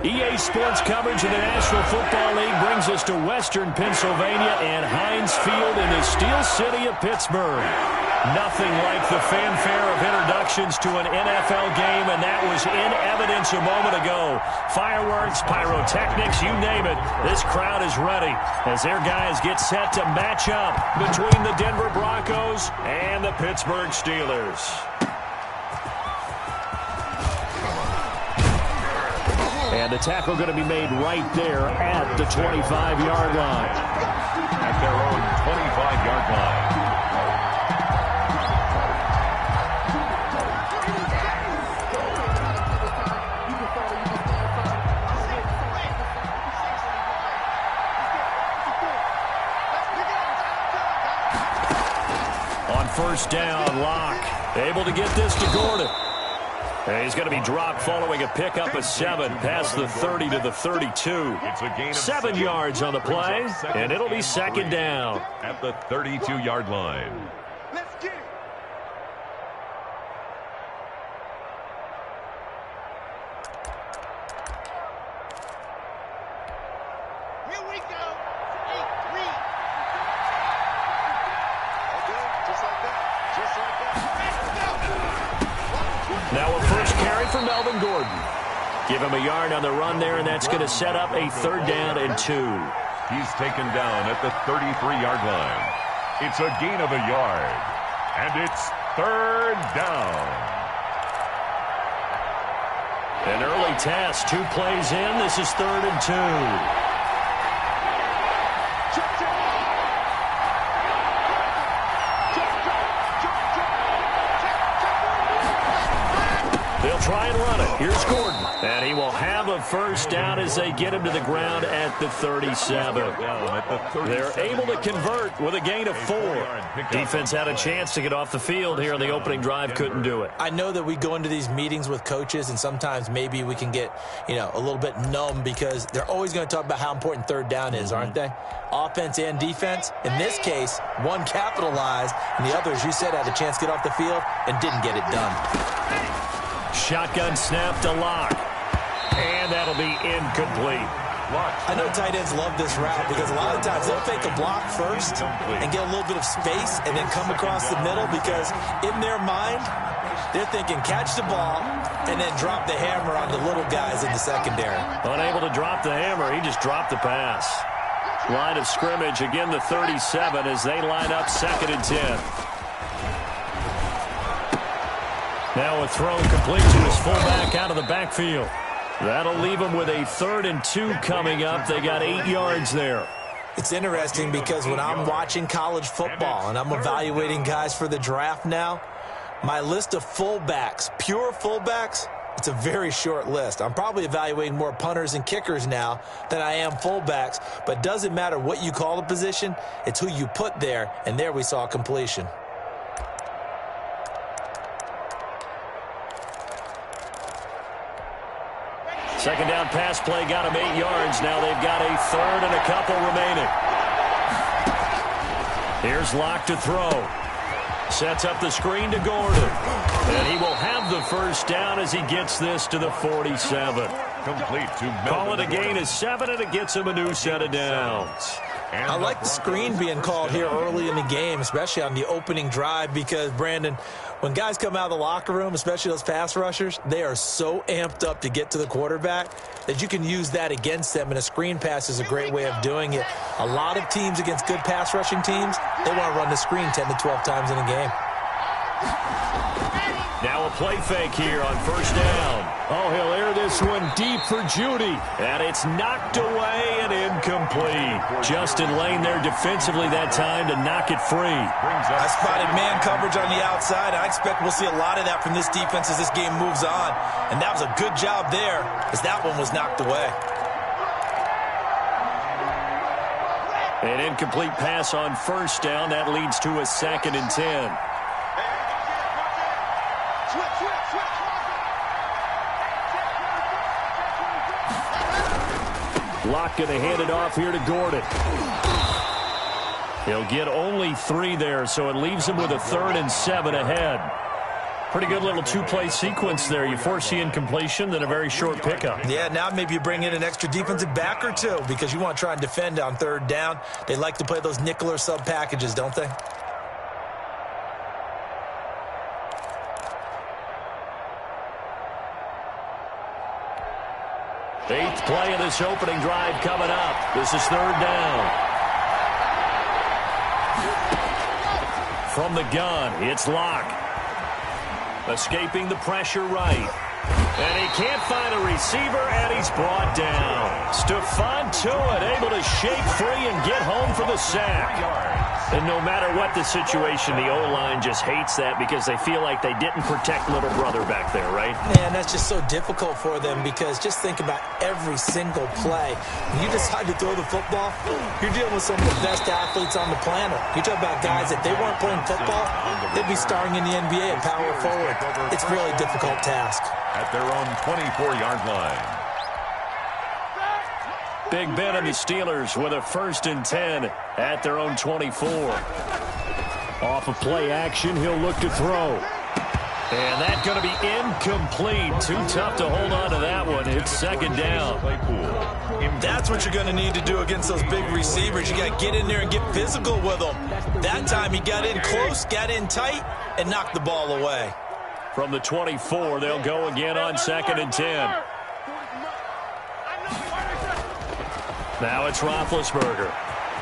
EA Sports coverage of the National Football League brings us to Western Pennsylvania and Heinz Field in the Steel City of Pittsburgh. Nothing like the fanfare of introductions to an NFL game, and that was in evidence a moment ago. Fireworks, pyrotechnics, you name it. This crowd is ready as their guys get set to match up between the Denver Broncos and the Pittsburgh Steelers. And the tackle going to be made right there at the 25-yard line. At their own 25-yard line. On first down, Locke able to get this to Gordon. And he's going to be dropped following a pickup of 7 past the 30 to the 32. 7 yards on the play, and it'll be second down. At the 32-yard line. Give him a yard on the run there, and that's going to set up a 3rd down and 2. He's taken down at the 33-yard line. It's a gain of a yard, and it's 3rd down. An early test, 2 plays in. This is 3rd and 2. They'll try and run it. Here's Gordon. And he will have a first down as they get him to the ground at the 37. They're able to convert with a gain of 4. Defense had a chance to get off the field here on the opening drive, couldn't do it. I know that we go into these meetings with coaches, and sometimes maybe we can get, a little bit numb because they're always going to talk about how important 3rd down is, aren't they? Offense and defense. In this case, one capitalized, and the other, as you said, had a chance to get off the field and didn't get it done. Shotgun snap to Locke. And that'll be incomplete. I know tight ends love this route because a lot of times they'll fake a block first and get a little bit of space and then come across the middle because in their mind, they're thinking catch the ball and then drop the hammer on the little guys in the secondary. Unable to drop the hammer, he just dropped the pass. Line of scrimmage, again the 37 as they line up 2nd and 10. Now a throw complete to his fullback out of the backfield. That'll leave him with a 3rd and 2 coming up. They got 8 yards there. It's interesting because when I'm watching college football and I'm evaluating guys for the draft now, my list of fullbacks, pure fullbacks, it's a very short list. I'm probably evaluating more punters and kickers now than I am fullbacks, but it doesn't matter what you call the position, it's who you put there, and there we saw completion. Second down pass play got him 8 yards. Now they've got a 3rd and a couple remaining. Here's Locke to throw. Sets up the screen to Gordon. And he will have the first down as he gets this to the 47. Complete to Melvin. Call it a gain of 7, and it gets him a new set of downs. I like the screen being called here early in the game, especially on the opening drive, because, Brandon, when guys come out of the locker room, especially those pass rushers, they are so amped up to get to the quarterback that you can use that against them, and a screen pass is a great way of doing it. A lot of teams against good pass rushing teams, they want to run the screen 10 to 12 times in a game. Now a play fake here on first down. Oh, he'll air this one deep for Judy. And it's knocked away and incomplete. Justin Lane there defensively that time to knock it free. I spotted man coverage on the outside. I expect we'll see a lot of that from this defense as this game moves on. And that was a good job there as that one was knocked away. An incomplete pass on first down. That leads to a 2nd and 10. Locke going to hand it off here to Gordon. He'll get only 3 there, so it leaves him with a 3rd and 7 ahead. Pretty good little two-play sequence there. You force the incompletion, then a very short pickup. Yeah, now maybe you bring in an extra defensive back or two because you want to try and defend on third down. They like to play those nickel or sub packages, don't they? Eighth play of this opening drive coming up. This is third down. From the gun, it's Locke. Escaping the pressure right. And he can't find a receiver, and he's brought down. Stephon Tuitt able to shake free and get home for the sack. And no matter what the situation, the O-line just hates that because they feel like they didn't protect little brother back there, right? Man, that's just so difficult for them because just think about every single play. When you decide to throw the football, you're dealing with some of the best athletes on the planet. You talk about guys, if they weren't playing football, they'd be starring in the NBA at power forward. It's a really difficult task. At their own 24-yard line. Big Ben and the Steelers with a 1st and 10 at their own 24. Off of play action, he'll look to throw. And that's going to be incomplete. Too tough to hold on to that one. It's second down. That's what you're going to need to do against those big receivers. You got to get in there and get physical with them. That time he got in close, got in tight, and knocked the ball away. From the 24, they'll go again on 2nd and 10. Now it's Roethlisberger.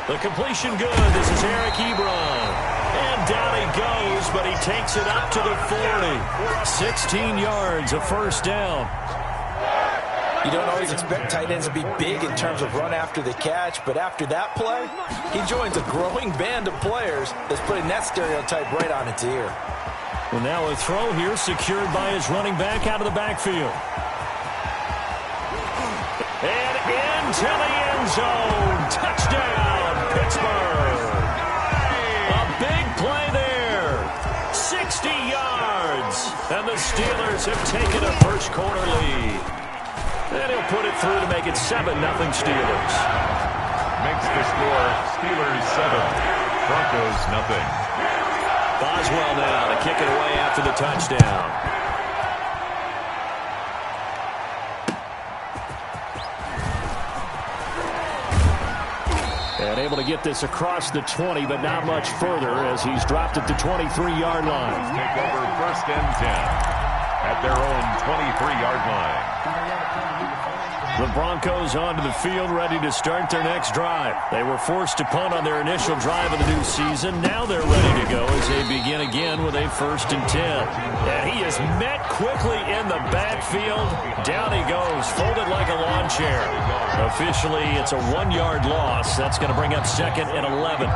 The completion good. This is Eric Ebron. And down he goes, but he takes it up to the 40. 16 yards, a first down. You don't always expect tight ends to be big in terms of run after the catch, but after that play, he joins a growing band of players that's putting that stereotype right on its ear. Well, now a throw here secured by his running back out of the backfield. And into the end zone. Touchdown, Pittsburgh. A big play there. 60 yards. And the Steelers have taken a first quarter lead. And he'll put it through to make it 7-0 Steelers. Makes the score Steelers 7, Broncos 0. Boswell now to kick it away after the touchdown. And able to get this across the 20, but not much further as he's dropped it to 23-yard line. Take over 1st and 10 at their own 23-yard line. The Broncos onto the field, ready to start their next drive. They were forced to punt on their initial drive of the new season. Now they're ready to go as they begin again with a 1st and 10. And he is met quickly in the backfield. Down he goes, folded like a lawn chair. Officially, it's a 1-yard loss. That's going to bring up 2nd and 11.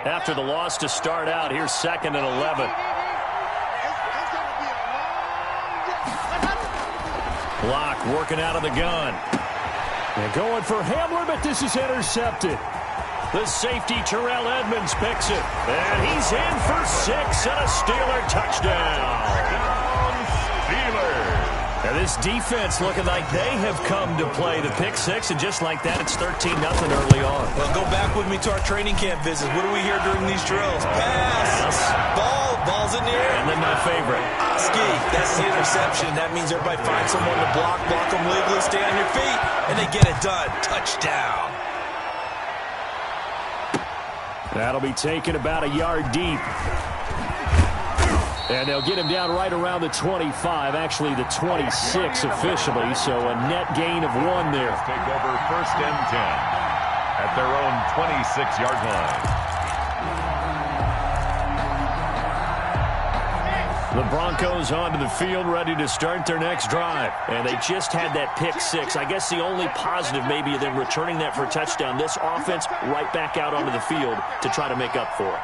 After the loss to start out, here's 2nd and 11. Locke working out of the gun. And going for Hamler, but this is intercepted. The safety, Terrell Edmonds, picks it. And he's in for 6 and a Steeler touchdown. Now this defense looking like they have come to play the pick 6, and just like that, it's 13-0 early on. Well, go back with me to our training camp visits. What do we hear during these drills? Pass, ball's in the air. And then my favorite. Oski, that's the interception. That means everybody finds someone to block them legally, stay on your feet, and they get it done. Touchdown. That'll be taken about a yard deep. And they'll get him down right around the 25, actually the 26 officially, so a net gain of 1 there. Take over 1st and 10 at their own 26-yard line. The Broncos onto the field, ready to start their next drive. And they just had that pick 6. I guess the only positive maybe of them returning that for a touchdown. This offense right back out onto the field to try to make up for it.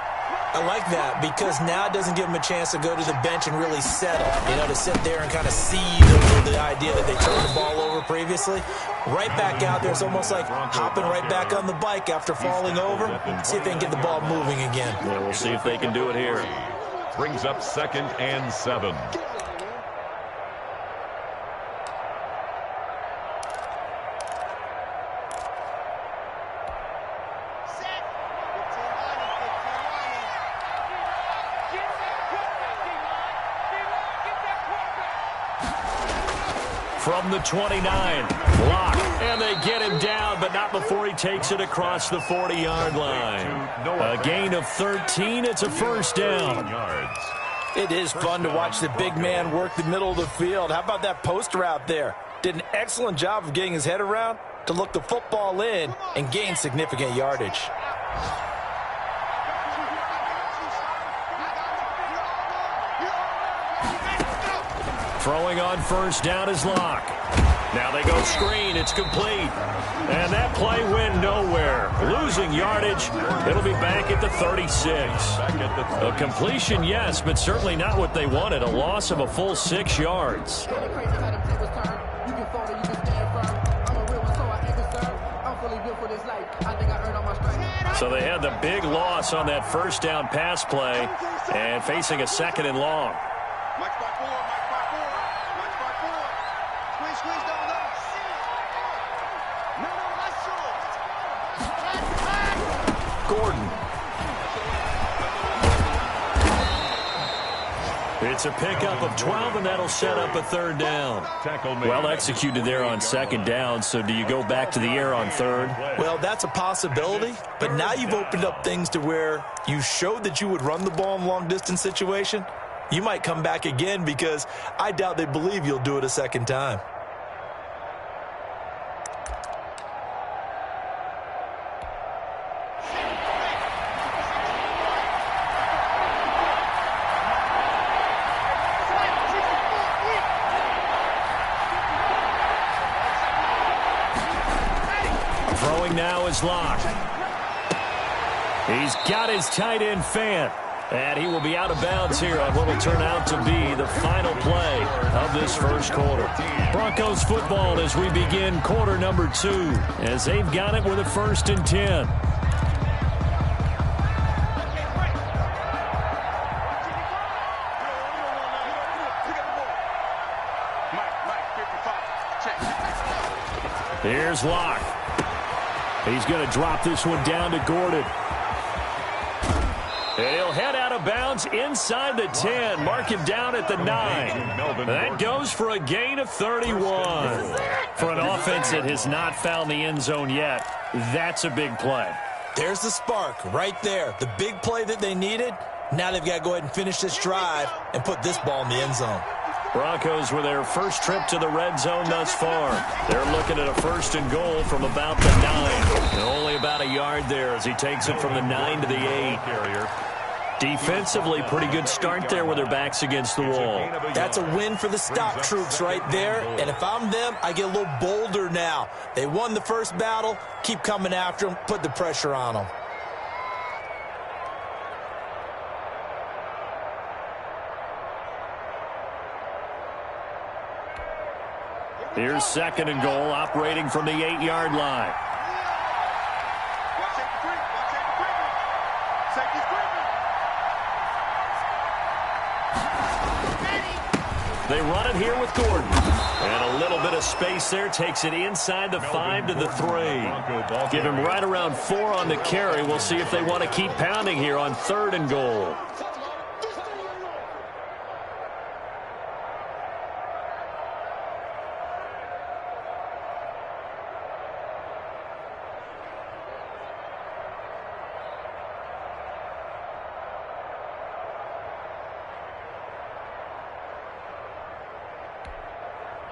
I like that because now it doesn't give them a chance to go to the bench and really settle, to sit there and kind of seethe over the idea that they turned the ball over previously. Right back out there. It's almost like hopping right back on the bike after falling over. See if they can get the ball moving again. Yeah, we'll see if they can do it here. Brings up 2nd and 7. From the 29, block, and they get him down, but not before he takes it across the 40-yard line. A gain of 13, it's a first down. It is fun to watch the big man work the middle of the field. How about that post route there? Did an excellent job of getting his head around to look the football in and gain significant yardage. Throwing on first down is Locke. Now they go screen. It's complete. And that play went nowhere. Losing yardage. It'll be back at the 36. A completion, yes, but certainly not what they wanted. A loss of a full 6 yards. So they had the big loss on that first down pass play and facing a 2nd and long. Gordon. It's a pickup of 12, and that'll set up a 3rd down. Well executed there on 2nd down, so do you go back to the air on 3rd? Well, that's a possibility, but now you've opened up things to where you showed that you would run the ball in long-distance situation. You might come back again because I doubt they believe you'll do it a 2nd time. Throwing now is Locke. He's got his tight end Fant. And he will be out of bounds here on what will turn out to be the final play of this first quarter. Broncos football as we begin quarter number 2, as they've got it with a 1st and 10. Here's Locke. He's going to drop this one down to Gordon. And he'll head out of bounds inside the 10. Mark him down at the 9. That goes for a gain of 31. For an offense that has not found the end zone yet, that's a big play. There's the spark right there. The big play that they needed. Now they've got to go ahead and finish this drive and put this ball in the end zone. Broncos with their first trip to the red zone thus far. They're looking at a 1st and goal from about the 9. And only about a yard there as he takes it from the 9 to the 8. Defensively, pretty good start there with their backs against the wall. That's a win for the stop troops right there. And if I'm them, I get a little bolder now. They won the first battle. Keep coming after them. Put the pressure on them. Here's 2nd and goal, operating from the 8-yard line. They run it here with Gordon. And a little bit of space there. Takes it inside the 5 to the 3. Give him right around 4 on the carry. We'll see if they want to keep pounding here on 3rd and goal.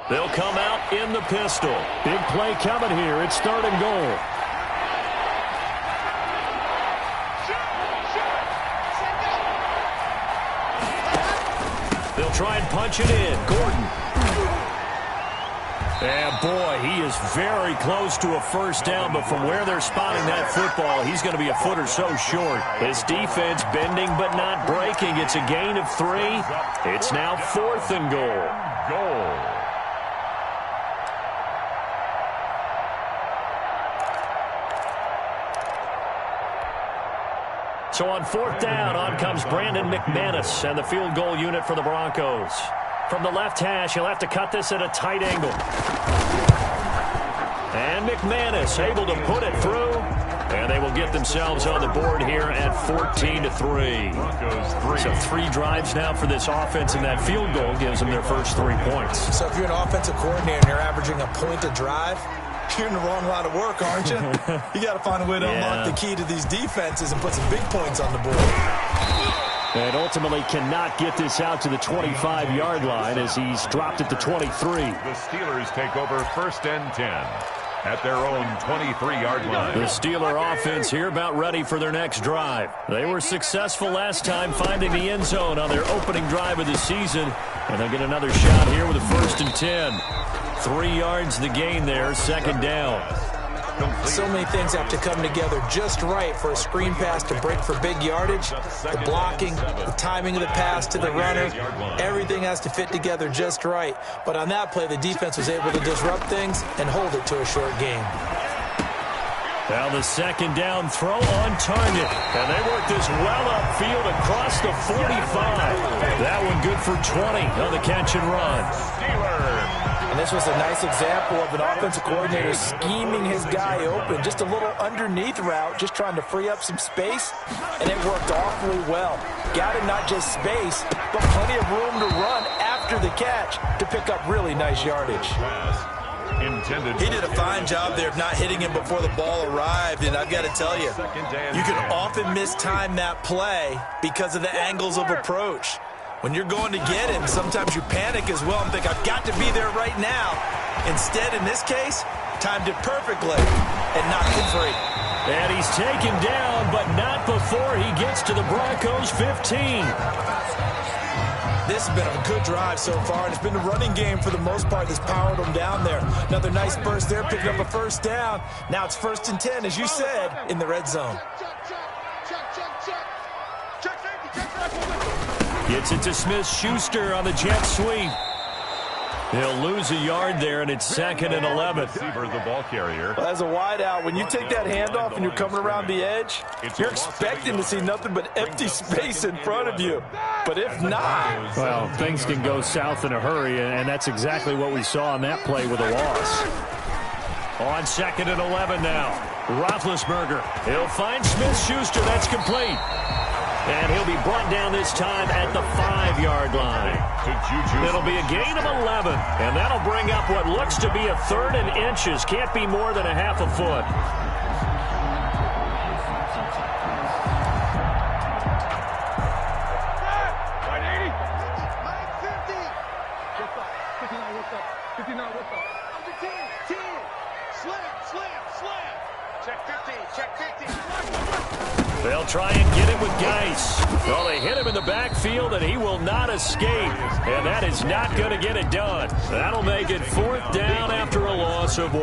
They'll come out in the pistol. Big play coming here. It's 3rd and goal. They'll try and punch it in. Gordon. And boy, he is very close to a first down, but from where they're spotting that football, he's going to be a foot or so short. This defense bending but not breaking. It's a gain of 3. It's now 4th and goal. So on 4th down, on comes Brandon McManus and the field goal unit for the Broncos. From the left hash, he'll have to cut this at a tight angle. And McManus able to put it through. And they will get themselves on the board here at 14-3. So 3 drives now for this offense, and that field goal gives them their first 3 points. So if you're an offensive coordinator and you're averaging a point a drive, you're in the wrong line of work, aren't you? You got to find a way to unlock the key to these defenses and put some big points on the board. And ultimately cannot get this out to the 25-yard line as he's dropped at the 23. The Steelers take over 1st and 10 at their own 23-yard line. The Steeler offense here about ready for their next drive. They were successful last time finding the end zone on their opening drive of the season. And they'll get another shot here with a 1st and 10. 3 yards the gain there, 2nd down. So many things have to come together just right for a screen pass to break for big yardage. The blocking, the timing of the pass to the runner, everything has to fit together just right. But on that play, the defense was able to disrupt things and hold it to a short game. Now the 2nd down throw on target. And they work this well upfield across the 45. That one good for 20 on the catch and run. And this was a nice example of an offensive coordinator scheming his guy open. Just a little underneath route, just trying to free up some space, and it worked awfully well. Got him not just space, but plenty of room to run after the catch to pick up really nice yardage. He did a fine job there of not hitting him before the ball arrived, and I've got to tell you, you can often mistime that play because of the angles of approach. When you're going to get him, sometimes you panic as well and think, I've got to be there right now. Instead, in this case, timed it perfectly and knocked him free. And he's taken down, but not before he gets to the Broncos' 15. This has been a good drive so far, and it's been a running game for the most part that's powered them down there. Another nice burst there, picking up a 1st down. Now it's 1st and 10, as you said, in the red zone. Gets it to Smith-Schuster on the jet sweep. He'll lose a yard there, and it's 2nd and 11. Receiver, the ball carrier. Well, as a wideout, when you take that handoff and you're coming around the edge, you're expecting to see nothing but empty space in front of you. But if not... Well, things can go south in a hurry, and that's exactly what we saw on that play with a loss. On 2nd and 11 now. Roethlisberger. He'll find Smith-Schuster. That's complete. And he'll be brought down this time at the 5-yard line. It'll be a gain of 11, and that'll bring up what looks to be a 3rd and inches. Can't be more than a half a foot. They'll try and get him with Geis. Well, they hit him in the backfield, and he will not escape. And that is not going to get it done. That'll make it 4th down after a loss of 1.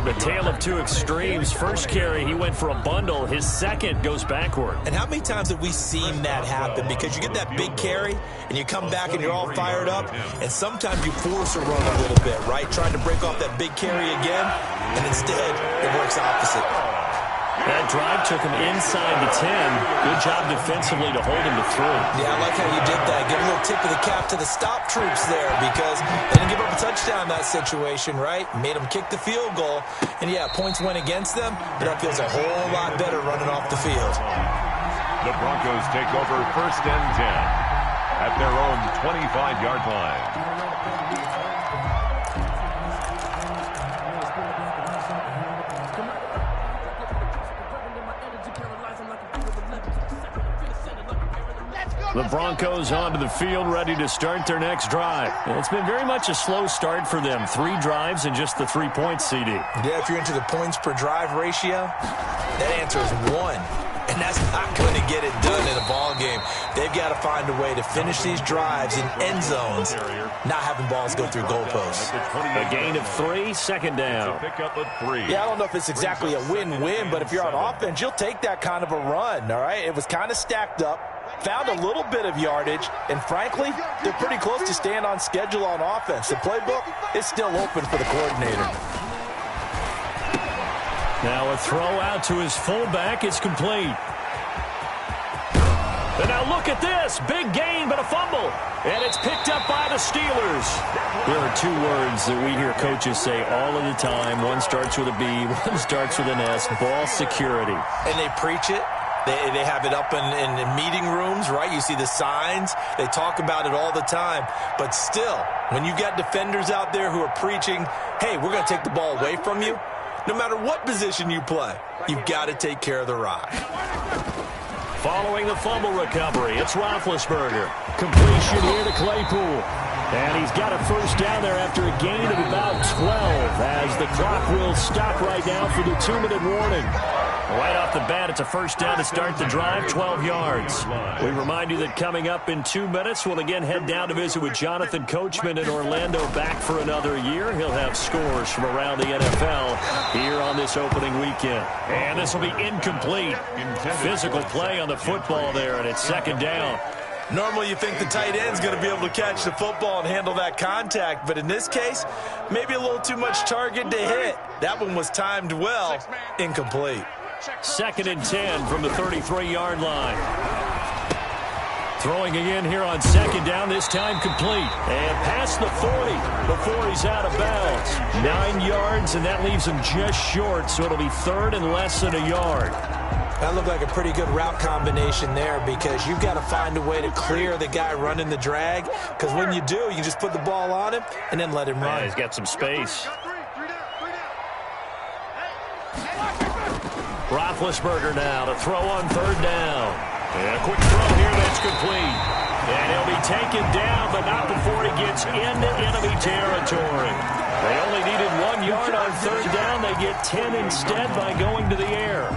The tale of 2 extremes. First carry, he went for a bundle. His second goes backward. And how many times have we seen that happen? Because you get that big carry, and you come back, and you're all fired up, and sometimes you force a run a little bit, right? Trying to break off that big carry again, and instead, it works opposite. That drive took him inside the 10. Good job defensively to hold him to 3. Yeah, I like how you did that. Give a little tip of the cap to the stop troops there because they didn't give up a touchdown in that situation, right? Made them kick the field goal. And, yeah, points went against them, but that feels a whole lot better running off the field. The Broncos take over 1st and 10 at their own 25-yard line. The Broncos onto the field, ready to start their next drive. It's been very much a slow start for them. 3 drives and just the 3 points, CD. Yeah, if you're into the points per drive ratio, that answer is 1. and that's not going to get it done in a ball game. They've got to find a way to finish these drives in end zones, not having balls go through goalposts. A gain of 3, second down. Pick up a 3. Yeah, I don't know if it's exactly a win-win, but if you're on offense, you'll take that kind of a run, all right? It was kind of stacked up, found a little bit of yardage, and frankly, they're pretty close to staying on schedule on offense. The playbook is still open for the coordinator. Now a throw out to his fullback. It's complete. And now look at this. Big gain, but a fumble. And it's picked up by the Steelers. There are 2 words that we hear coaches say all of the time. One starts with a B, one starts with an S. Ball security. And they preach it. They have it up in meeting rooms, right? You see the signs. They talk about it all the time. But still, when you got defenders out there who are preaching, hey, we're going to take the ball away from you, no matter what position you play, you've got to take care of the ride. Following the fumble recovery, it's Roethlisberger. Completion here to Claypool. And he's got a first down there after a gain of about 12 as the clock will stop right now for the 2-minute warning. Right off the bat, it's a first down to start the drive, 12 yards. We remind you that coming up in 2 minutes, we'll again head down to visit with Jonathan Coachman in Orlando, back for another year. He'll have scores from around the NFL here on this opening weekend. And this will be incomplete. Physical play on the football there, and it's second down. Normally you think the tight end's going to be able to catch the football and handle that contact, but in this case, maybe a little too much target to hit. That one was timed well, incomplete. Second and 10 from the 33-yard line. Throwing again here on second down, this time complete. And past the 40 before he's out of bounds. 9 yards, and that leaves him just short, so it'll be third and less than a yard. That looked like a pretty good route combination there because you've got to find a way to clear the guy running the drag, because when you do, you can just put the ball on him and then let him run. Yeah, he's got some space. Roethlisberger now to throw on third down. And a quick throw here that's complete. And he'll be taken down, but not before he gets into enemy territory. They only needed 1 yard on third down. They get 10 instead by going to the air.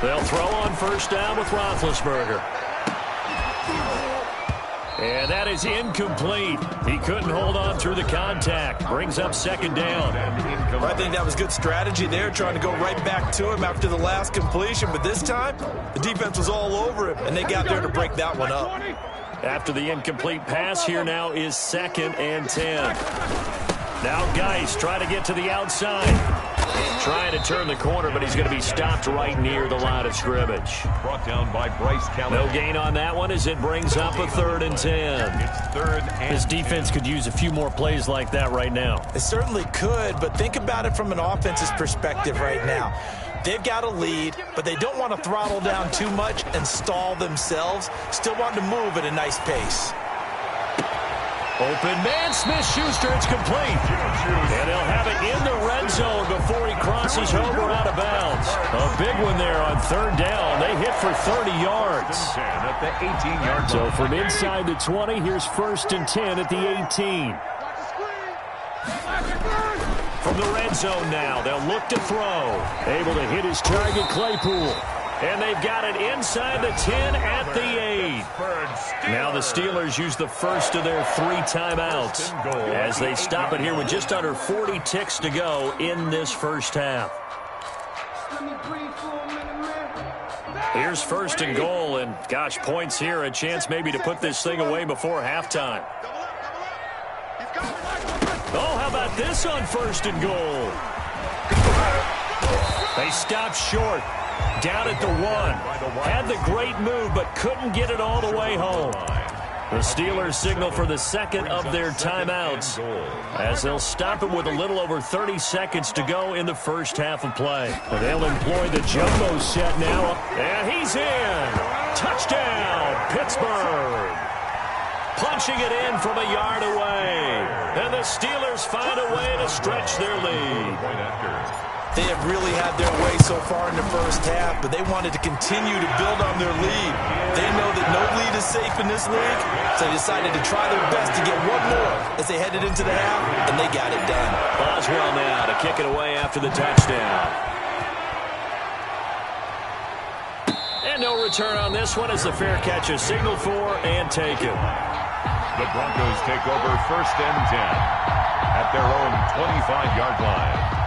They'll throw on first down with Roethlisberger. And that is incomplete. He couldn't hold on through the contact. Brings up second down. I think that was good strategy there, trying to go right back to him after the last completion. But this time, the defense was all over him, and they got there to break that one up. After the incomplete pass, here now is second and 10. Now Geis trying to get to the outside. Trying to turn the corner, but he's going to be stopped right near the line of scrimmage. Brought down by Bryce Callahan. No gain on that one as it brings up a third and 10. It's third and His defense could use a few more plays like that right now. It certainly could, but think about it from an offense's perspective right now. They've got a lead, but they don't want to throttle down too much and stall themselves. Still want to move at a nice pace. Open man, Smith-Schuster, it's complete. And they'll have it in the red zone before he crosses over out of bounds. A big one there on third down. They hit for 30 yards. at the 18-yard line. So from inside the 20, here's first and 10 at the 18. From the red zone now, they'll look to throw. Able to hit his target, Claypool. And they've got it inside the 10 at the 8. Now the Steelers use the first of their 3 timeouts as they stop it here with just under 40 ticks to go in this first half. Here's first and goal, and gosh, points here, a chance maybe to put this thing away before halftime. Oh, how about this on first and goal? They stopped short. Down at the 1. Had the great move, but couldn't get it all the way home. The Steelers signal for the second of their timeouts as they'll stop it with a little over 30 seconds to go in the first half of play. And they'll employ the jumbo set now. And he's in. Touchdown, Pittsburgh. Punching it in from a yard away. And the Steelers find a way to stretch their lead. They have really had their way so far in the first half, but they wanted to continue to build on their lead. They know that no lead is safe in this league, so they decided to try their best to get one more as they headed into the half, and they got it done. Boswell now to kick it away after the touchdown. And no return on this one as the fair catch is signaled for and taken. The Broncos take over 1st and 10 at their own 25-yard line.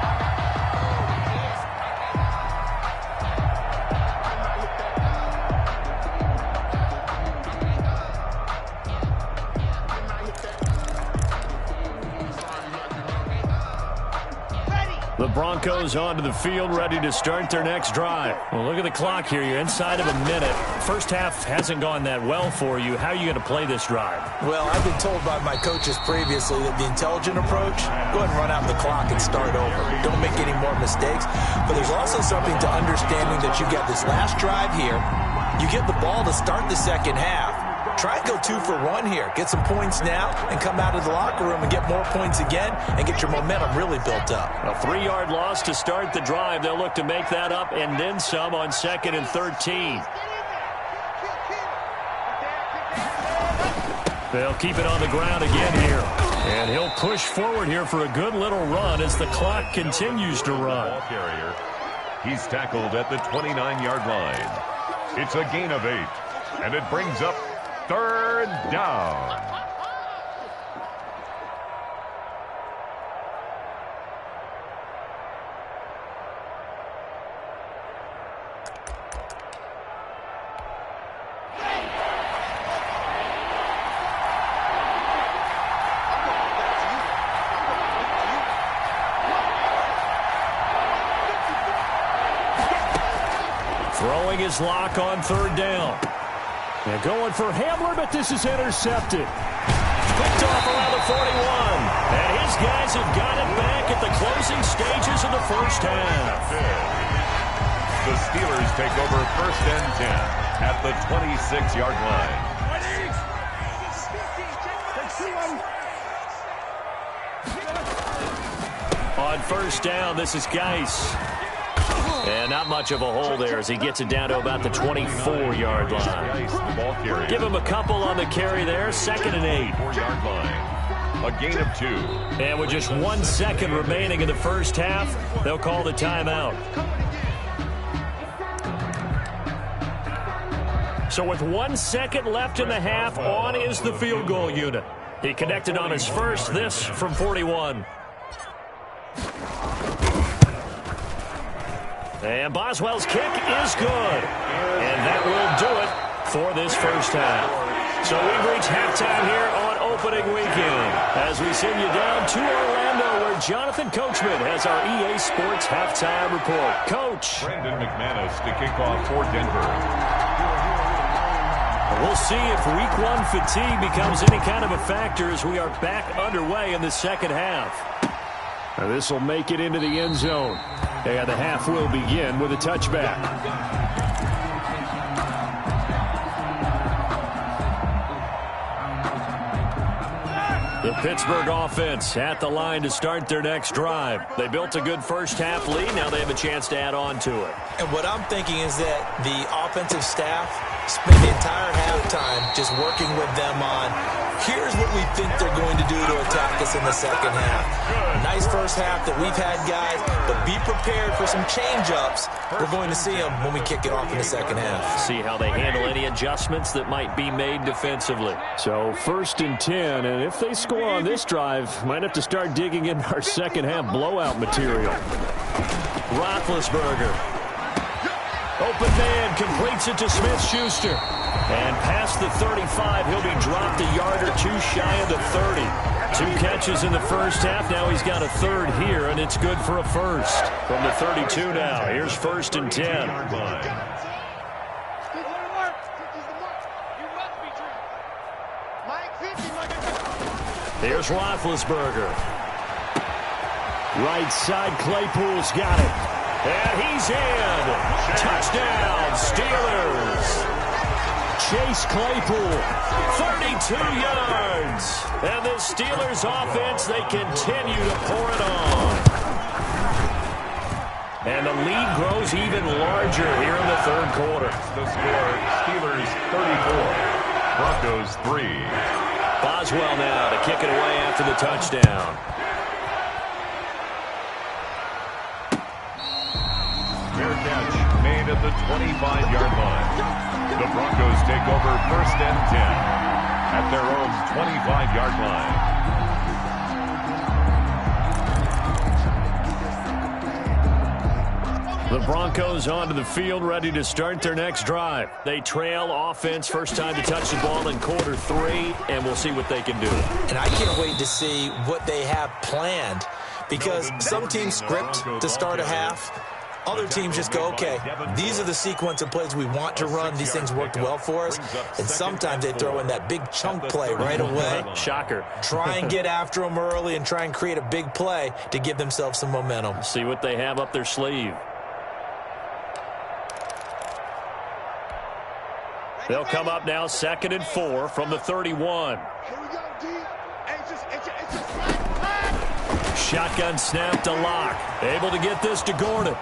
The Broncos onto the field, ready to start their next drive. Well, look at the clock here. You're inside of a minute. First half hasn't gone that well for you. How are you going to play this drive? Well, I've been told by my coaches previously that the intelligent approach, go ahead and run out the clock and start over. Don't make any more mistakes. But there's also something to understanding that you got this last drive here. You get the ball to start the second half. Try and go 2 for 1 here. Get some points now and come out of the locker room and get more points again and get your momentum really built up. A 3-yard loss to start the drive. They'll look to make that up and then some on 2nd and 13. They'll keep it on the ground again here. And he'll push forward here for a good little run as the clock continues to run. Ball carrier. He's tackled at the 29-yard line. It's a gain of 8. And it brings up 3rd down. Throwing his lock on 3rd down. They're going for Hamler, but this is intercepted. Picked off around the 41. And his guys have got it back at the closing stages of the first half. The Steelers take over 1st and 10 at the 26-yard line. On 1st down, this is Geis. And not much of a hole there as he gets it down to about the 24-yard line. Give him a couple on the carry there. 2nd and 8. 4-yard line. A gain of 2. And with just 1 second remaining in the first half, they'll call the timeout. So with 1 second left in the half, on is the field goal unit. He connected on his first, this from 41. And Boswell's kick is good. And that will do it for this first half. So we've reached halftime here on opening weekend as we send you down to Orlando where Jonathan Coachman has our EA Sports halftime report. Coach. Brandon McManus to kick off for Denver. We'll see if week 1 fatigue becomes any kind of a factor as we are back underway in the second half. This will make it into the end zone. And the half will begin with a touchback. The Pittsburgh offense at the line to start their next drive. They built a good first half lead. Now they have a chance to add on to it. And what I'm thinking is that the offensive staff spent the entire halftime just working with them on, here's what we think they're going to do to attack us in the second half. Nice first half that we've had, guys, but be prepared for some change-ups. We're going to see them when we kick it off in the second half. See how they handle any adjustments that might be made defensively. So 1st and 10, and if they score on this drive, might have to start digging in our second half blowout material. Roethlisberger. Open man, completes it to Smith-Schuster. And past the 35, he'll be dropped a yard or 2 shy of the 30. 2 catches in the first half. Now he's got a 3rd here, and it's good for a first. From the 32 now, here's 1st and 10. Here's Roethlisberger. Right side, Claypool's got it. And he's in. Touchdown, Steelers. Chase Claypool, 32 yards. And the Steelers offense, they continue to pour it on. And the lead grows even larger here in the third quarter. The score, Steelers 34, Broncos 3. Boswell now to kick it away after the touchdown. Fair catch made at the 25-yard line. The Broncos take over 1st and 10 at their own 25-yard line. The Broncos onto the field, ready to start their next drive. They trail offense, first time to touch the ball in quarter 3, and we'll see what they can do. And I can't wait to see what they have planned, because some teams script to start a half. Other teams just go, okay, these are the sequence of plays we want to run. These things worked well for us. And sometimes they throw in that big chunk play right away. Shocker. Try and get after them early and try and create a big play to give themselves some momentum. See what they have up their sleeve. They'll come up now 2nd and 4 from the 31. Shotgun snap to Locke. Able to get this to Gordon.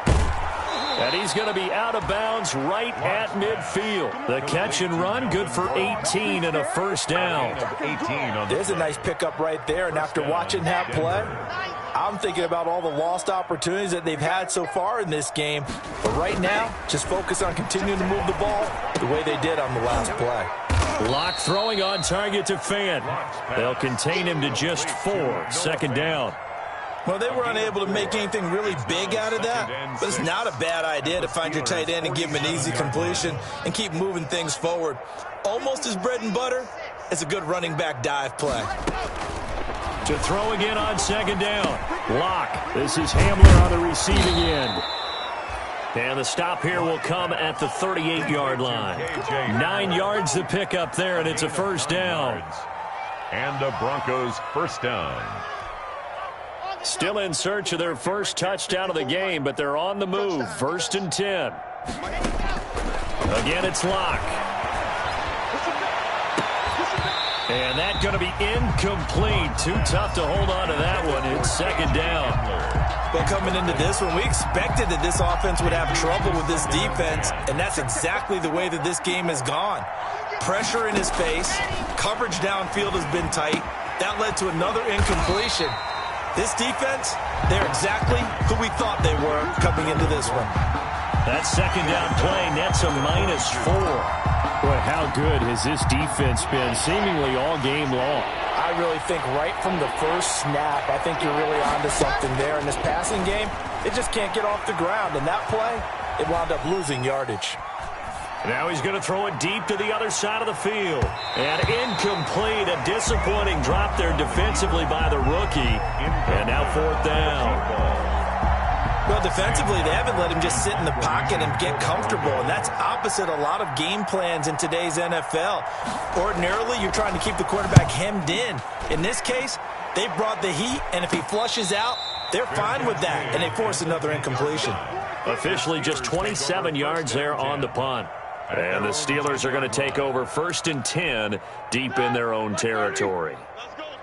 And he's going to be out of bounds right at midfield. The catch and run, good for 18 and a first down. There's a nice pickup right there, and after watching that play, I'm thinking about all the lost opportunities that they've had so far in this game. But right now, just focus on continuing to move the ball the way they did on the last play. Locke throwing on target to Fant. They'll contain him to just 4. 2nd down. Well, they were unable to make anything really big out of that, but it's not a bad idea to find your tight end and give him an easy completion and keep moving things forward. Almost as bread and butter as a good running back dive play. To throw again on 2nd down. Locke. This is Hamler on the receiving end. And the stop here will come at the 38-yard line. 9 yards to pick up there, and it's a first down. And the Broncos first down. Still in search of their first touchdown of the game, but they're on the move. 1st and 10. Again, it's Locke. And that's going to be incomplete. Too tough to hold on to that one. It's 2nd down. Well, coming into this one, we expected that this offense would have trouble with this defense, and that's exactly the way that this game has gone. Pressure in his face. Coverage downfield has been tight. That led to another incompletion. This defense, they're exactly who we thought they were coming into this one. That 2nd down play nets a -4. Boy, how good has this defense been seemingly all game long? I really think right from the first snap, I think you're really onto something there. In this passing game, they just can't get off the ground. And that play, it wound up losing yardage. Now he's going to throw it deep to the other side of the field. And incomplete. A disappointing drop there defensively by the rookie. And now 4th down. Well, defensively, they haven't let him just sit in the pocket and get comfortable, and that's opposite a lot of game plans in today's NFL. Ordinarily, you're trying to keep the quarterback hemmed in. In this case, they brought the heat, and if he flushes out, they're fine with that, and they force another incompletion. Officially just 27 yards there on the punt. And the Steelers are going to take over 1st and 10 deep in their own territory.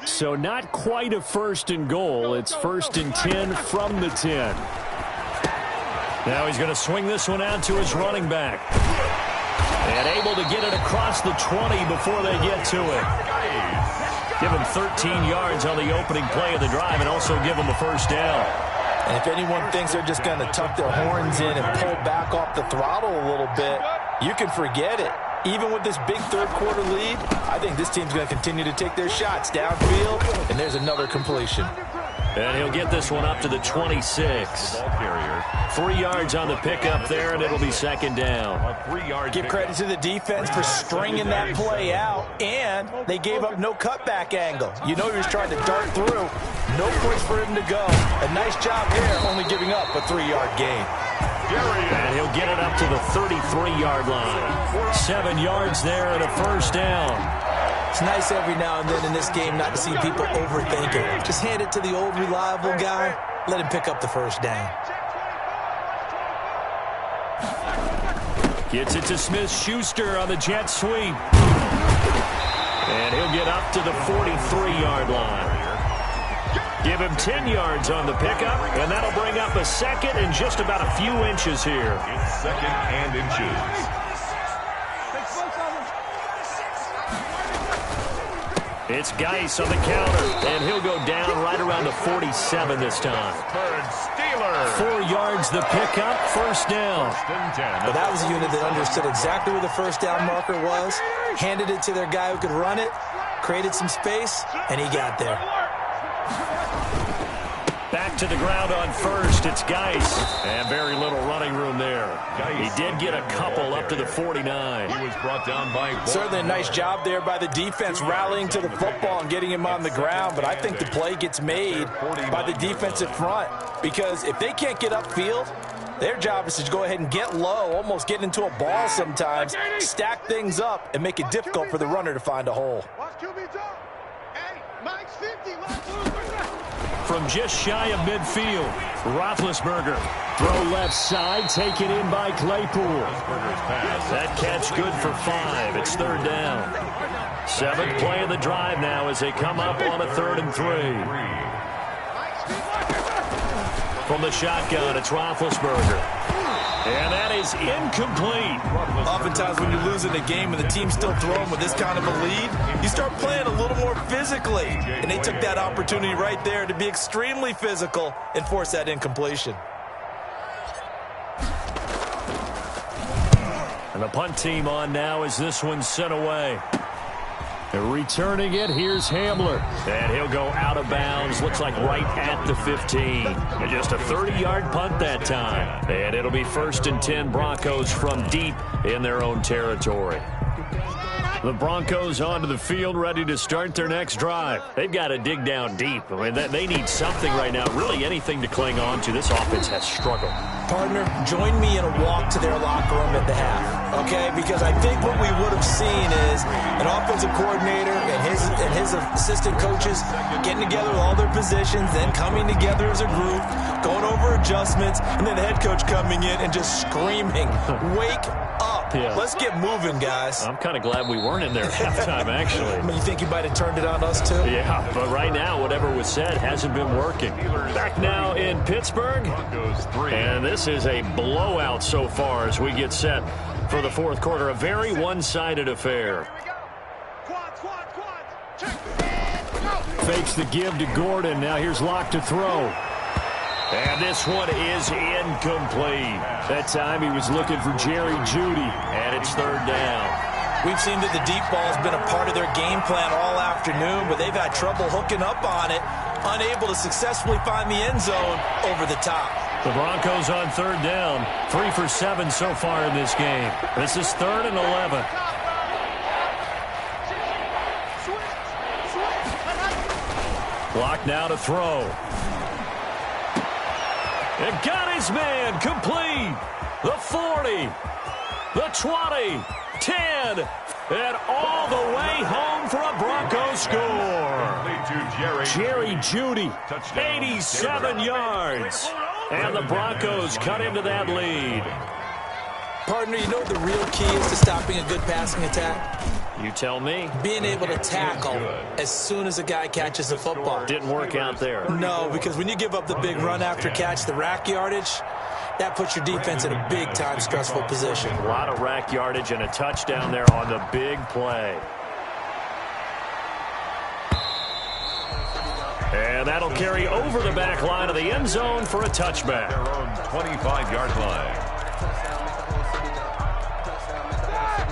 So not quite a 1st and goal. It's 1st and 10 from the 10. Now he's going to swing this one out to his running back. And able to get it across the 20 before they get to it. Give him 13 yards on the opening play of the drive and also give him a first down. And if anyone thinks they're just going to tuck their horns in and pull back off the throttle a little bit, you can forget it. Even with this big third quarter lead, I think this team's going to continue to take their shots downfield, and there's another completion. And he'll get this one up to the 26. 3 yards on the pickup there, and it'll be 2nd down. Give credit to the defense for stringing that play out, and they gave up no cutback angle. You know he was trying to dart through. No place for him to go. A nice job there, only giving up a 3-yard gain. And he'll get it up to the 33-yard line. 7 yards there and a first down. It's nice every now and then in this game not to see people overthink it. Just hand it to the old reliable guy. Let him pick up the first down. Gets it to Smith-Schuster on the jet sweep. And he'll get up to the 43-yard line. Give him 10 yards on the pickup, and that'll bring up a second and just about a few inches here. It's second and inches. It's Geis on the counter, and he'll go down right around the 47 this time. Steeler. 4 yards the pickup, first down. Well, that was a unit that understood exactly where the first down marker was, handed it to their guy who could run it, created some space, and he got there. Back to the ground on first. It's Geis. And very little running room there. He did get a couple up to the 49. He was brought down by... Certainly a nice job there by the defense rallying to the football and getting him on the ground. But I think the play gets made by the defensive front. Because if they can't get upfield, their job is to go ahead and get low, almost get into a ball sometimes, stack things up, and make it difficult for the runner to find a hole. From just shy of midfield, Roethlisberger. Throw left side, taken in by Claypool. That catch good for 5. It's third down. 7th play of the drive now as they come up on a 3rd and 3. From the shotgun, it's Roethlisberger. And that is incomplete. Oftentimes when you're losing a game and the team's still throwing with this kind of a lead, you start playing a little more physically. And they took that opportunity right there to be extremely physical and force that incompletion. And the punt team on now as this one's sent away. Returning it, here's Hamler. And he'll go out of bounds, looks like right at the 15. And just a 30-yard punt that time. And it'll be 1st and 10 Broncos from deep in their own territory. The Broncos onto the field, ready to start their next drive. They've got to dig down deep. I mean, they need something right now, really anything to cling on to. This offense has struggled. Partner, join me in a walk to their locker room at the half, okay? Because I think what we would have seen is an offensive coordinator and his assistant coaches getting together with all their positions, then coming together as a group, going over adjustments, and then the head coach coming in and just screaming, "Wake up. Yeah. Let's get moving, guys." I'm kind of glad we weren't in there at halftime, actually. I mean, you think you might have turned it on us, too? Yeah, but right now, whatever was said hasn't been working. Back now in Pittsburgh, and this is a blowout so far as we get set for the 4th quarter. A very one-sided affair. Fakes the give to Gordon. Now here's Locke to throw. And this one is incomplete. That time he was looking for Jerry Jeudy, and it's 3rd down. We've seen that the deep ball has been a part of their game plan all afternoon, but they've had trouble hooking up on it, unable to successfully find the end zone over the top. The Broncos on 3rd down, 3 for 7 so far in this game. This is 3rd and 11. Block now to throw. And got his man complete. The 40, the 20, 10, and all the way home for a Broncos score. Jerry Jeudy, 87 yards. And the Broncos cut into that lead. Partner, you know what the real key is to stopping a good passing attack? You tell me. Being able to tackle as soon as a guy catches the football. Didn't work out there. No, because when you give up the big run after catch, the rack yardage, that puts your defense in a big-time stressful position. A lot of rack yardage and a touchdown there on the big play. And that'll carry over the back line of the end zone for a touchback. Their own 25-yard line.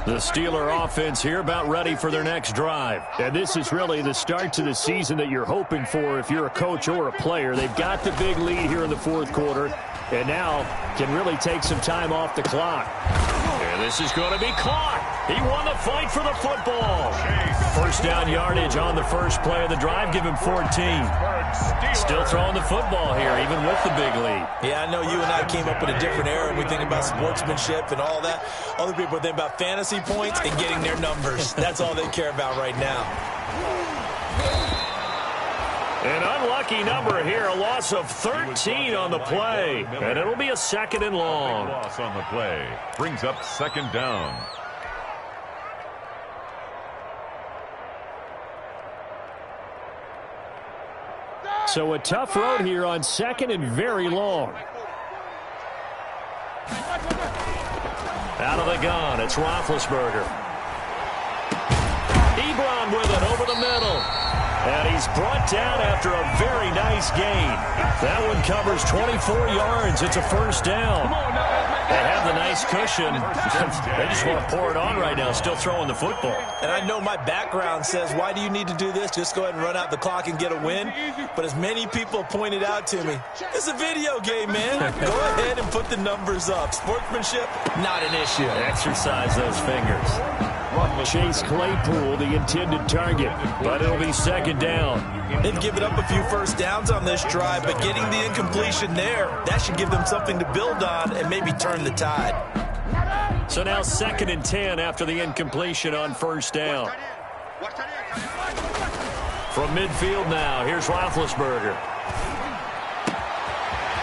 The Steeler offense here about ready for their next drive. And this is really the start to the season that you're hoping for if you're a coach or a player. They've got the big lead here in the 4th quarter and now can really take some time off the clock. And this is going to be caught. He won the fight for the football. First down yardage on the first play of the drive. Give him 14. Still throwing the football here, even with the big lead. Yeah, I know you and I came up in a different era and we think about sportsmanship and all that. Other people think about fantasy points and getting their numbers. That's all they care about right now. An unlucky number here, a loss of 13 on the play. And it'll be a 2nd and long. Loss on the play. Brings up 2nd down. So a tough road here on second and very long. Out of the gun, it's Roethlisberger. Ebron with it over the middle. And he's brought down after a very nice gain. That one covers 24 yards. It's a first down. They have the nice cushion. They just want to pour it on right now, still throwing the football. And I know my background says, why do you need to do this? Just go ahead and run out the clock and get a win. But as many people pointed out to me, it's a video game, man. Go ahead and put the numbers up. Sportsmanship, not an issue. Exercise those fingers. Chase Claypool, the intended target, but it'll be second down. They've given up a few first downs on this drive, but getting the incompletion there, that should give them something to build on and maybe turn the tide. So now second and 10 after the incompletion on first down. From midfield now, here's Roethlisberger.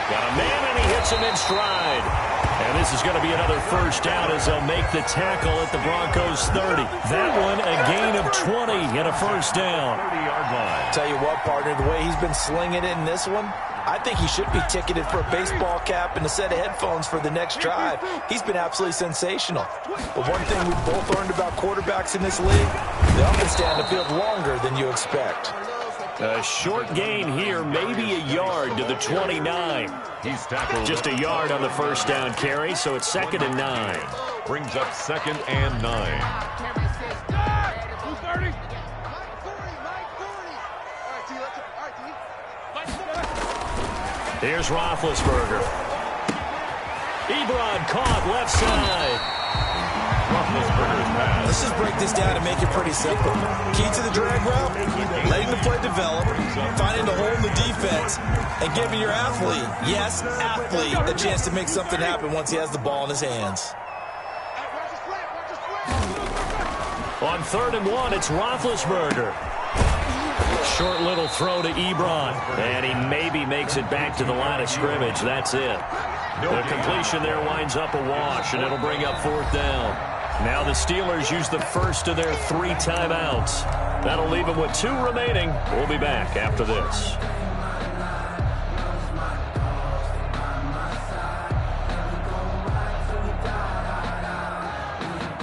Got a man, and he hits him in stride. And this is going to be another first down as they'll make the tackle at the Broncos' 30. That one, a gain of 20 and a first down. 30-yard line. Tell you what, partner, the way he's been slinging it in this one, I think he should be ticketed for a baseball cap and a set of headphones for the next drive. He's been absolutely sensational. But one thing we've both learned about quarterbacks in this league, they often stay on the field longer than you expect. A short gain here, maybe a yard to the 29. He's tackled. Just a yard on the first down carry, so it's second and 9. Brings up second and 9. Here's Roethlisberger. Ebron caught left side. Roethlisberger's pass. Let's just break this down and make it pretty simple. Key to the drag route, letting the play develop, finding the hole in the defense, and giving your athlete, yes, athlete, a chance to make something happen once he has the ball in his hands. On third and 1, it's Roethlisberger. Short little throw to Ebron, and he maybe makes it back to the line of scrimmage. That's it. The completion there winds up a wash, and it'll bring up fourth down. Now the Steelers use the first of their 3 timeouts. That'll leave them with 2 remaining. We'll be back after this.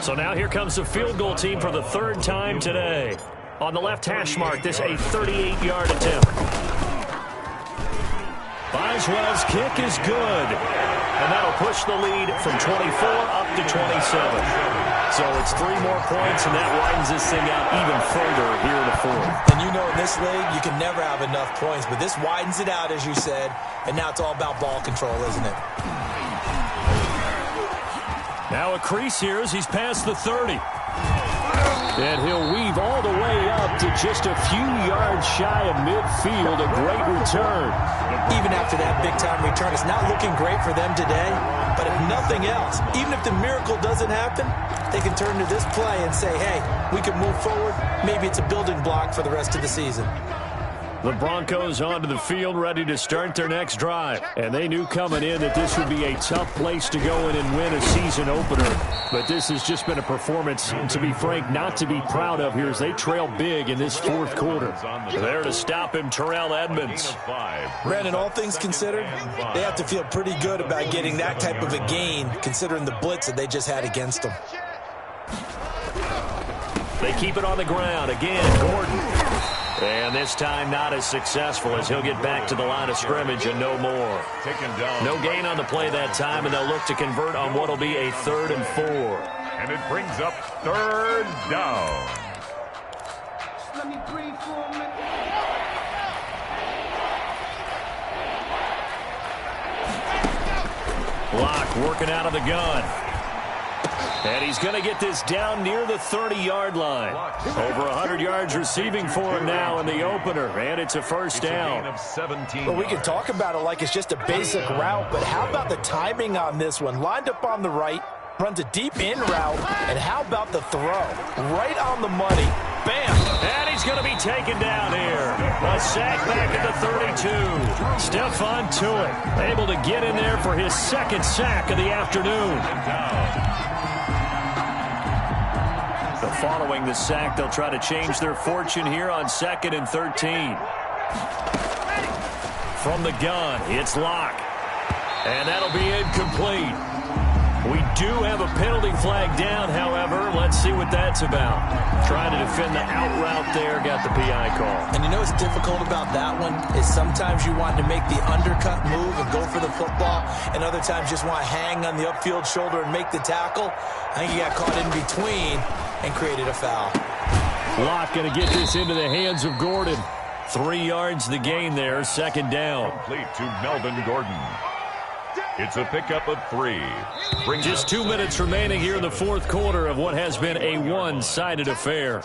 So now here comes the field goal team for the 3rd time today. On the left hash mark, this a 38-yard attempt. Boswell's kick is good. And that'll push the lead from 24 up to 27. So it's 3 more points, and that widens this thing out even further here in the 4th. And you know in this league, you can never have enough points, but this widens it out, as you said, and now it's all about ball control, isn't it? Now a crease here as he's past the 30. And he'll weave all the way up to just a few yards shy of midfield. A great return. Even after that big-time return, it's not looking great for them today. But if nothing else, even if the miracle doesn't happen, they can turn to this play and say, hey, we can move forward. Maybe it's a building block for the rest of the season. The Broncos onto the field ready to start their next drive. And they knew coming in that this would be a tough place to go in and win a season opener. But this has just been a performance, to be frank, not to be proud of here as they trail big in this 4th quarter. There to stop him, Terrell Edmonds. Brandon, all things considered, they have to feel pretty good about getting that type of a gain, considering the blitz that they just had against them. They keep it on the ground. Again, Gordon. And this time not as successful as he'll get back to the line of scrimmage and no more. No gain on the play that time, and they'll look to convert on what will be a 3rd and 4. And it brings up 3rd down. Let me breathe for a minute. Block working out of the gun. And he's going to get this down near the 30-yard line. Over 100 yards receiving for him now in the opener, and it's a first down. Well, we can talk about it like it's just a basic route, but how about the timing on this one? Lined up on the right, runs a deep in route, and how about the throw? Right on the money. Bam! And he's going to be taken down here. A sack back at the 32. Stephon Tuitt able to get in there for his 2nd sack of the afternoon. Following the sack, they'll try to change their fortune here on 2nd and 13. From the gun, it's Locke. And that'll be incomplete. We do have a penalty flag down, however. Let's see what that's about. Trying to defend the out route there, got the PI call. And you know what's difficult about that one is sometimes you want to make the undercut move and go for the football, and other times just want to hang on the upfield shoulder and make the tackle. I think he got caught in between and created a foul. Locke going to get this into the hands of Gordon. 3 yards the gain there, second down. Complete to Melvin Gordon. It's a pickup of 3. Just 2 minutes remaining here in the fourth quarter of what has been a one-sided affair.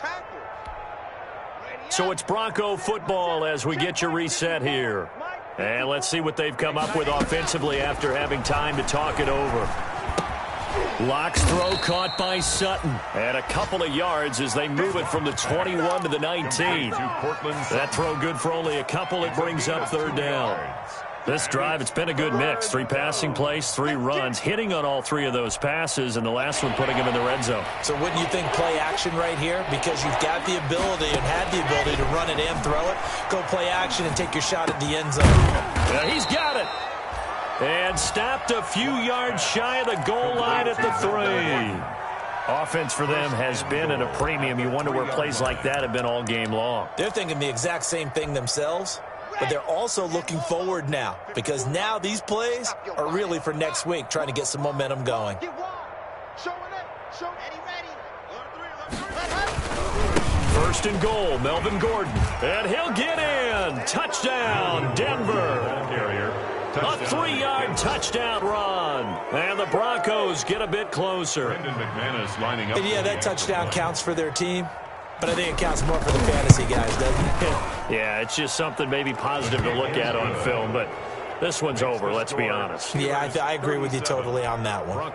So it's Bronco football as we get your reset here. And let's see what they've come up with offensively after having time to talk it over. Locke's throw caught by Sutton. And a couple of yards as they move it from the 21 to the 19. That throw good for only a couple. It brings up third down. This drive, it's been a good mix. 3 passing plays, 3 runs, hitting on all 3 of those passes, and the last one putting him in the red zone. So wouldn't you think play action right here? Because you've got the ability and had the ability to run it and throw it. Go play action and take your shot at the end zone. Yeah, he's got it. And stopped a few yards shy of the goal line at the 3. Offense for them has been at a premium. You wonder where plays like that have been all game long. They're thinking the exact same thing themselves. But they're also looking forward now, because now these plays are really for next week, trying to get some momentum going. First and goal, Melvin Gordon. And he'll get in. Touchdown, Denver. A 3-yard touchdown run. And the Broncos get a bit closer. And yeah, that touchdown counts for their team. But I think it counts more for the fantasy guys, doesn't it? Yeah, it's just something maybe positive to look at on film, but this one's over, let's be honest. Yeah, I agree with you totally on that one.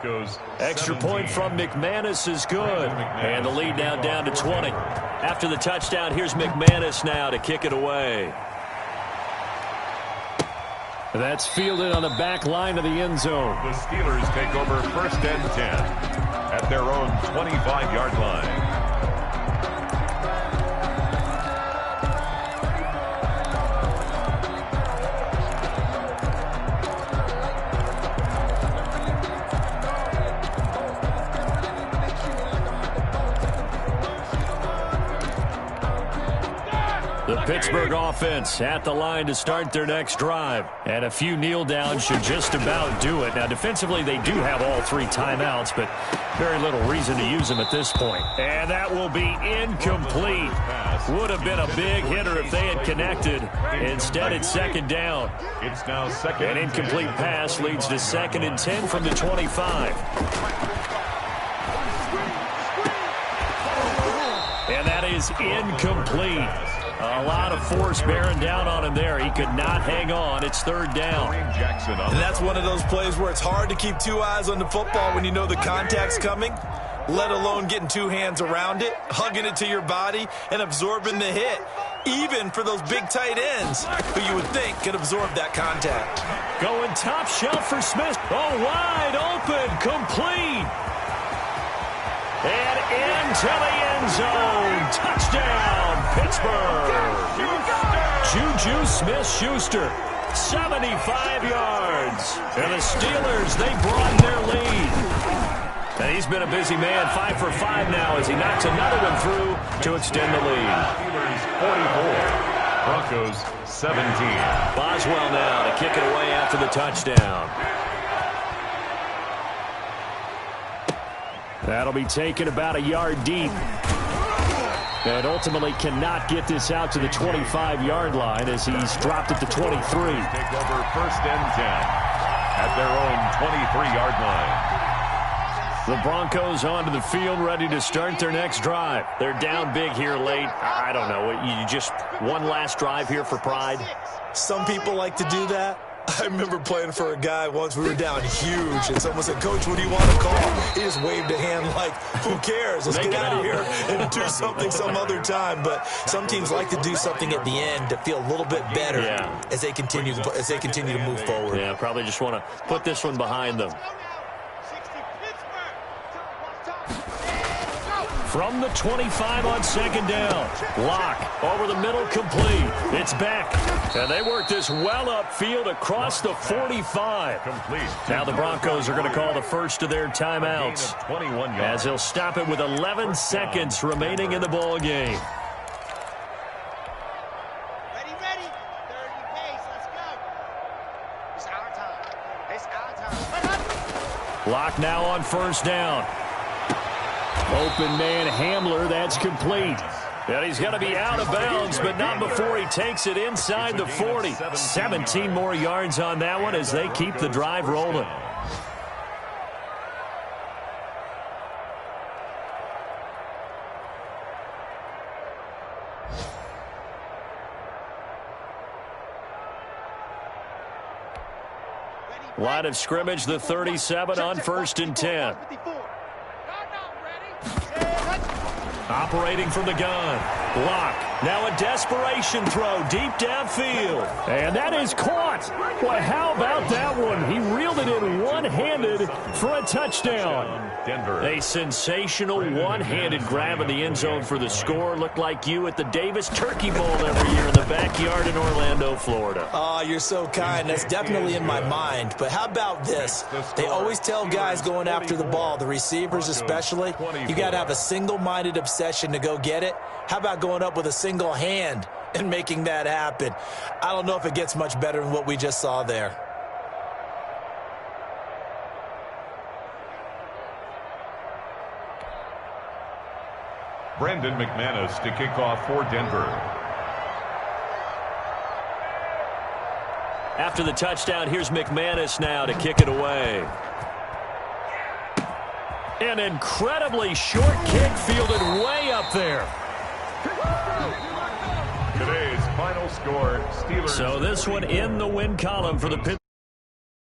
Extra point from McManus is good. And the lead now down to 20. After the touchdown, here's McManus now to kick it away. That's fielded on the back line of the end zone. The Steelers take over first and 10 at their own 25-yard line. The Pittsburgh offense at the line to start their next drive. And a few kneel downs should just about do it. Now, defensively, they do have all 3 timeouts, but very little reason to use them at this point. And that will be incomplete. Would have been a big hitter if they had connected. Instead, it's second down. It's now second. An incomplete pass leads to 2nd and 10 from the 25. And that is incomplete. A lot of force bearing down on him there. He could not hang on. It's third down. And that's one of those plays where it's hard to keep 2 eyes on the football when you know the contact's coming, let alone getting 2 hands around it, hugging it to your body, and absorbing the hit, even for those big tight ends who you would think could absorb that contact. Going top shelf for Smith. Oh, wide open, complete. And into the end zone. Touchdown, Pittsburgh. Juju Smith-Schuster, 75 yards. And the Steelers, they broaden their lead. And he's been a busy man, 5 for 5 now as he knocks another one through to extend the lead. Steelers 44, Broncos 17. Boswell now to kick it away after the touchdown. That'll be taken about a yard deep. And ultimately cannot get this out to the 25-yard line as he's dropped at the 23. Take over first and 10 at their own 23-yard line. The Broncos onto the field, ready to start their next drive. They're down big here late. I don't know. You just one last drive here for pride? Some people like to do that. I remember playing for a guy once. We were down huge, and someone said, "Coach, what do you want to call?" He just waved a hand like, who cares? Let's get out of here and do something some other time. But some teams like to do something at the end to feel a little bit better as they continue to move forward. Yeah, probably just want to put this one behind them. From the 25 on second down. Lock over the middle, complete. It's back. And they work this well upfield across the 45. Complete. Now the Broncos are going to call the first of their timeouts, 21 yards. as they'll stop it with 11 seconds remaining in the ball game. Ready, 30 pace, let's go. It's our time. It's our time. Lock now on first down. Open man Hamler, that's complete. And he's going to be out of bounds, but not before he takes it inside the 40. 17 more yards on that one as they keep the drive rolling. Line of scrimmage, the 37 on 1st and 10. Operating from the gun. Lock. Now a desperation throw deep downfield. And that is caught. Boy, how about that one? He reeled it in one-handed for a touchdown. Denver. A sensational one-handed grab in the end zone for the score. Looked like you at the Davis Turkey Bowl every year in the backyard in Orlando, Florida. Oh, you're so kind. That's definitely in my mind. But how about this? They always tell guys going after the ball, the receivers especially, you got to have a single-minded obsession to go get it. How about going up with a single hand and making that happen? I don't know if it gets much better than what we just saw there. Brendan McManus to kick off for Denver. After the touchdown, here's McManus now to kick it away. An incredibly short kick fielded way up there. Today's final score, Steelers. So this one in the win column for the Pittsburgh.